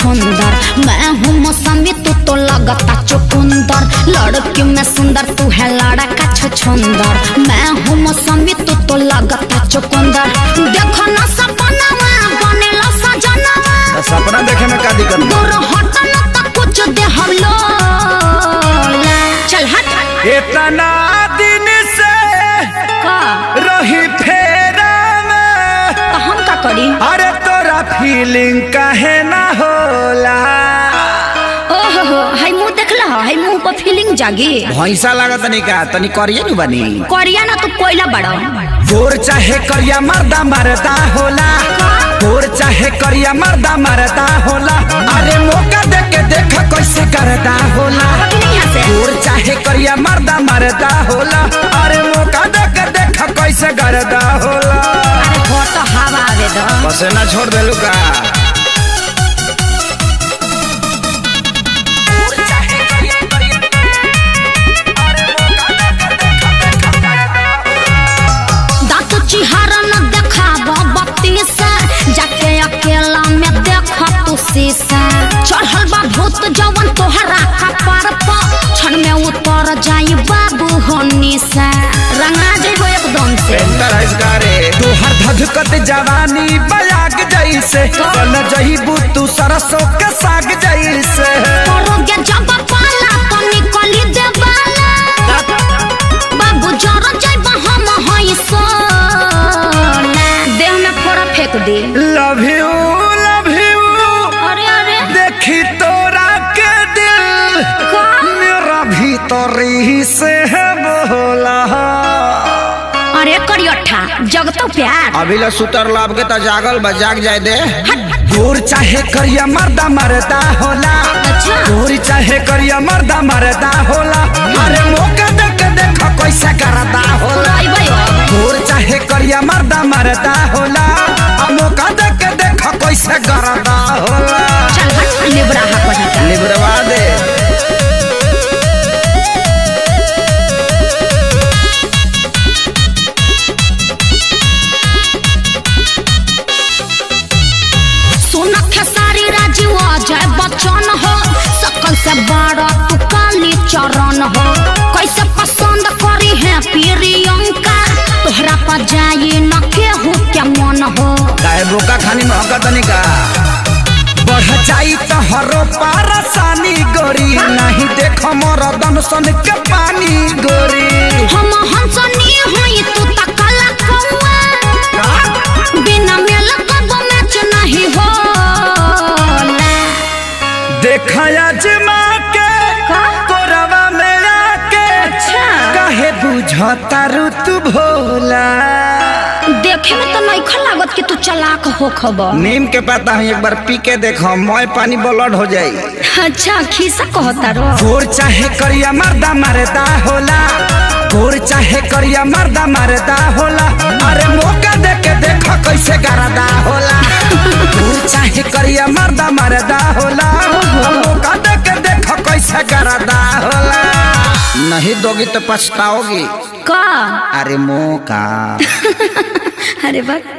छछुंदर। मैं हूँ मौसमी तू तो लगता चुकंदर। लड़की में सुंदर तू है लड़का छछुंदर। मैं हूँ मौसमी तू तो लगता चुकंदर। देखो ना सपना बनेला सजना। सपना देखे में का दिक्कत? दूर हट ना तो कुछ दे हम लोग। चल हट। इतना दिन से का रही फेरा में तो हम का करी? अरे तोरा फीलिंग काहे ना होला? ओहो हाय मुंह देखला हाय मुंह पर फीलिंग जागी। भैंसा लागत नहीं का तनी करिए नु बनी। करिया ना तू कोयला बड़ा। गोर चाहे करिया मर्दा मरदा होला। गोर चाहे करिया मर्दा मरदा होला। अरे मौका दे के देख कैसे करदा होला। गोर चाहे करिया मर्दा मरदा होला। अरे मौका दे के देख कैसे करदा होला। अरे हो तो हवा आवे दो। बस ना छोड़ देलू का। चिहारा न देखाब बत्ती से जाके अकेला में देख तू शीशा। चढ़ल बा भूत जवन तोहरा कपार पर क्षण में उतर जाई बाबू होनी से। रंगा जेबो एकदम से। तोहर धधकत जवानी बयाग जैसे बन जहीबू तू सरसों के साग जैसे। करोगे जब पाला तो निकली देवाला बाबू जरा जाइबा हम हई सो देह में फोड़ा फेंक दे। Love you love you. अरे अरे देखी तोरा के दिल मेरा भीतरी से है बोला। अरे करियठा जगतो प्यार। अभी ला सुतर लाभ के तो जागल बा जाग जाए दे। गोर चाहे करिया मर्दा मरदा होला। अच्छा गोर चाहे करिया मर्दा मरदा होला। अरे मौका दे के देख कैसे करदा होला। गोर चाहे करिया मर्दा मरदा होला। मौका दे के देख कैसे करदा होला। चल हट लिबरा हा पढ़ता। लिबरवा दे। जय बच्चन हो सकल से बड़ा तू काली चरण हो। कैसे पसंद करी है प्रियंका तोहरा पर जाई न केहू के मन हो। काहे बोका खानी महका तनी का बढ़ जाई तो हरो पारसानी गोरी। नहीं देख मोर दनसन के पानी गोरी। हम हंसनी होई तू तकला कौआ बिना मेल कब मैच नहीं हो। देखया जमा के कोरवा में आके काहे बुझता ऋतु भोला। देखे में तो नहीं लागत कि तू चालाक हो खबर। नीम के पता है एक बार पी के देखो मोय पानी ब्लड हो जाई। अच्छा खीसा कहता रो। गोर चाहे करिया मर्दा मरदा होला। गोर चाहे करिया मर्दा मरदा होला। अरे मौका दे के देख कैसे करदा होला। गोर चाहे करिया मर्दा मरदा होला। मौका दे के देख कैसे करदा होला। नहीं दोगी तो पछताओगी का। अरे मौका। अरे बस